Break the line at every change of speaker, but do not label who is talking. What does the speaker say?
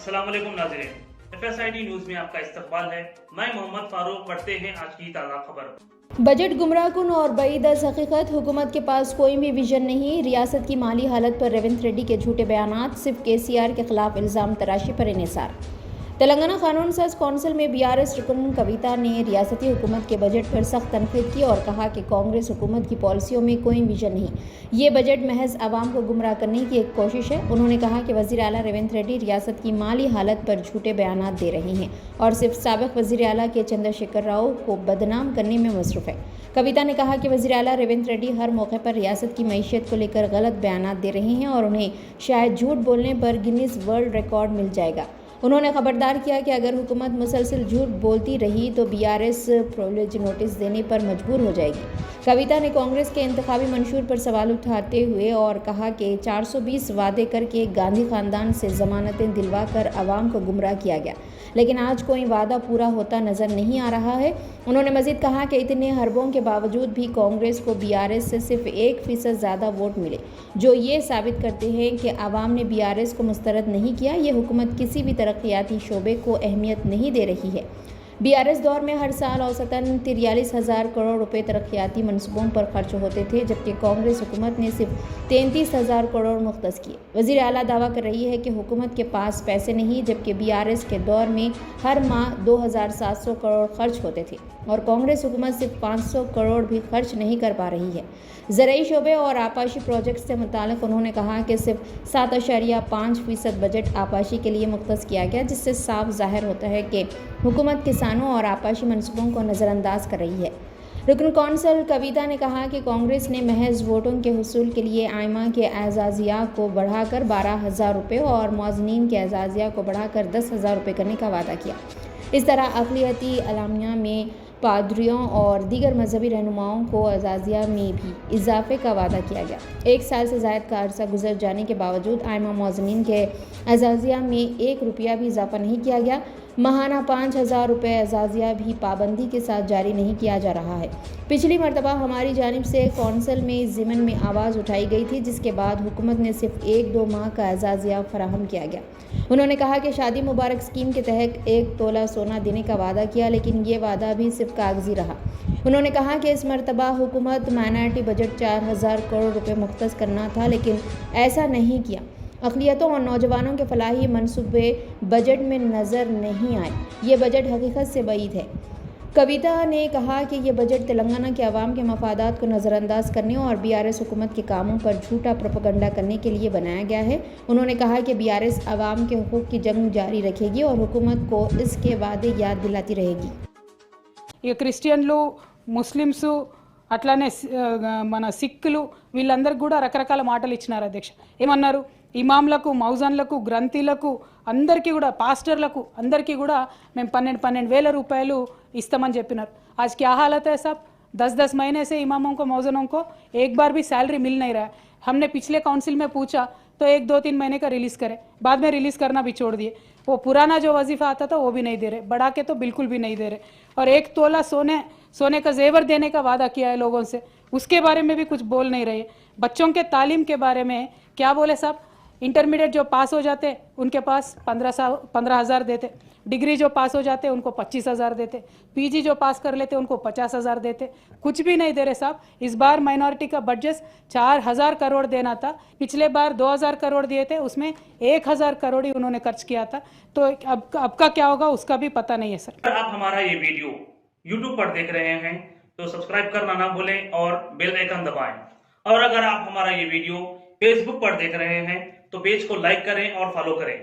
अस्सलाम वालेकुम नाज़रीन, FSID न्यूज में आपका इस्तकबाल है। मैं मोहम्मद फारूक। पढ़ते हैं आज की ताज़ा खबर।
बजट गुमराहकुन और बईद हकीकत, हुकूमत के पास कोई भी विजन नहीं। रियासत की माली हालत पर रेवंत रेड्डी के झूठे बयानात, सिर्फ KCR के खिलाफ इल्ज़ाम तराशी पर इन्हिसार। तेलंगाना कानून साज कौंसिल में BRS रुकन कविता ने रियासती हुकूमत के बजट पर सख्त तनकीद की और कहा कि कांग्रेस हुकूमत की पॉलिसियों में कोई विजन नहीं, ये बजट महज आवाम को गुमराह करने की एक कोशिश है। उन्होंने कहा कि वज़ीर आला रेवंत रेड्डी रियासत की माली हालत पर झूठे बयानात दे रहे हैं और सिर्फ साबिक़ वज़ीर आला के चंद्रशेखर राव को बदनाम करने में मसरूफ़ है। कविता ने कहा कि वज़ीर आला रेवंत रेड्डी हर मौके पर रियासत की मईशत को लेकर गलत बयानात दे रहे हैं और उन्हें शायद झूठ बोलने पर गिनीज वर्ल्ड रिकॉर्ड मिल जाएगा। उन्होंने खबरदार किया कि अगर हुकूमत मुसलसल झूठ बोलती रही तो BRS प्रिविलेज नोटिस देने पर मजबूर हो जाएगी। कविता ने कांग्रेस के इंतखाबी मंशूर पर सवाल उठाते हुए और कहा कि 420 वादे करके गांधी खानदान से जमानतें दिलवा कर आवाम को गुमराह किया गया, लेकिन आज कोई वादा पूरा होता नजर नहीं आ रहा है। उन्होंने मजीद कहा कि इतने हरबों के बावजूद भी कांग्रेस को BRS से सिर्फ 1% ज़्यादा वोट मिले, जो ये साबित करते हैं कि आवाम ने BRS को मुस्तरद नहीं किया। ये हुकूमत किसी भी तरक्याती शोबे को अहमियत नहीं दे रही है। BRS दौर में हर साल औसतन 43,000 करोड़ रुपए तरक्याती मनसूबों पर खर्च होते थे, जबकि कांग्रेस हुकूमत ने सिर्फ 33,000 करोड़ मुख्तस किए। वज़ीर आला दावा कर रही है कि हुकूमत के पास पैसे नहीं, जबकि BRS के दौर में हर माह 2,700 करोड़ खर्च होते थे और कांग्रेस हुकूमत सिर्फ 500 करोड़ भी खर्च नहीं कर पा रही है। ज़राई शोबे और आपाशी प्रोजेक्ट से मुतालिक उन्होंने कहा कि सिर्फ 7.5% बजट आपाशी के लिए मुख्तस किया गया, जिससे साफ जाहिर होता है कि हुकूमत किसानों और आपाशी मनसूबों को नज़रअंदाज कर रही है। रुकन कौंसल कविता ने कहा कि कांग्रेस ने महज वोटों के हुसूल के लिए आइमा के एजाजिया को बढ़ाकर 12,000 रुपये और मौज़नीन के एजाजिया को बढ़ाकर 10,000 रुपये करने का वादा किया। इस तरह अक़लियती अलामिया में पादरियों और दीगर मजहबी रहनुमाओं को एजाजिया में भी इजाफे का वादा किया गया। 1 साल से ज़ायद का अरसा गुजर जाने के बावजूद आइमा मौज़नीन के एजाजिया में 1 रुपया भी इजाफा नहीं किया गया। माहाना 5,000 रुपये एजाजिया भी पाबंदी के साथ जारी नहीं किया जा रहा है। पिछली मरतबा हमारी जानिब से कौंसिल में ज़िमन में आवाज़ उठाई गई थी, जिसके बाद हुकूमत ने सिर्फ 1-2 माह का एजाजिया फराहम किया गया। उन्होंने कहा कि शादी मुबारक स्कीम के तहत 1 तोला सोना देने का वादा किया, लेकिन ये वादा भी सिर्फ कागजी रहा। उन्होंने कहा कि इस मरतबा हुकूमत माइनॉरिटी बजट 4,000 करोड़ रुपये मुख्तस करना था, लेकिन ऐसा नहीं किया। अक़लियतों और नौजवानों के फलाही मनसूबे बजट में नज़र नहीं आए। ये बजट हकीकत से बईद है। कविता ने कहा कि यह बजट तेलंगाना के अवाम के मफादात को नज़रअंदाज करने और BRS हुकूमत के कामों पर झूठा प्रोपेगेंडा करने के लिए बनाया गया है। उन्होंने कहा कि BRS अवाम के हुकूक की जंग जारी रखेगी और हुकूमत को इसके वादे याद दिलाती रहेगी।
ఇక క్రిస్టియన్లు, ముస్లిమ్స్, అట్లానే మన సిక్కులు వీళ్ళందరికీ కూడా రకరకాల మాటలు ఇచ్చినారు అధ్యక్ష. ఏమన్నారు? ఇమాంలకు, మౌజన్లకు, గ్రంథీలకు అందరికీ కూడా, పాస్టర్లకు అందరికీ కూడా మేము 12,000 రూపాయలు ఇస్తామని చెప్పినారు. आज क्या हालत है साहब? 10-10 महीने से इमामों को, मौजनों को एक बार भी सैलरी मिल नहीं रहा है। हमने पिछले काउंसिल में पूछा तो 1-2-3 महीने का रिलीज़ करें, बाद में रिलीज़ करना भी छोड़ दिए। वो पुराना जो वजीफ़ा आता था वो भी नहीं दे रहे, बढ़ा के तो बिल्कुल भी नहीं दे रहे। और 1 तोला सोने का जेवर देने का वादा किया है लोगों से, उसके बारे में भी कुछ बोल नहीं रहे। बच्चों के तालीम के बारे में क्या बोले साहब? इंटरमीडिएट जो पास हो जाते उनके पास 15,000 देते, डिग्री जो पास हो जाते उनको 25,000 देते, PG जो पास कर लेते उनको 50,000 देते, कुछ भी नहीं दे रहे साहब। इस बार माइनॉरिटी का बजट 4,000 करोड़ देना था, पिछले बार 2,000 करोड़ दिए थे, उसमें 1,000 करोड़ ही उन्होंने खर्च किया था। तो अब का क्या होगा उसका भी पता नहीं है सर।
अगर आप हमारा ये वीडियो YouTube पर देख रहे हैं तो सब्सक्राइब करना ना भूलें और बेल आइकन दबाएं। और अगर आप हमारा ये वीडियो Facebook पर देख रहे हैं तो पेज को लाइक करें और फॉलो करें।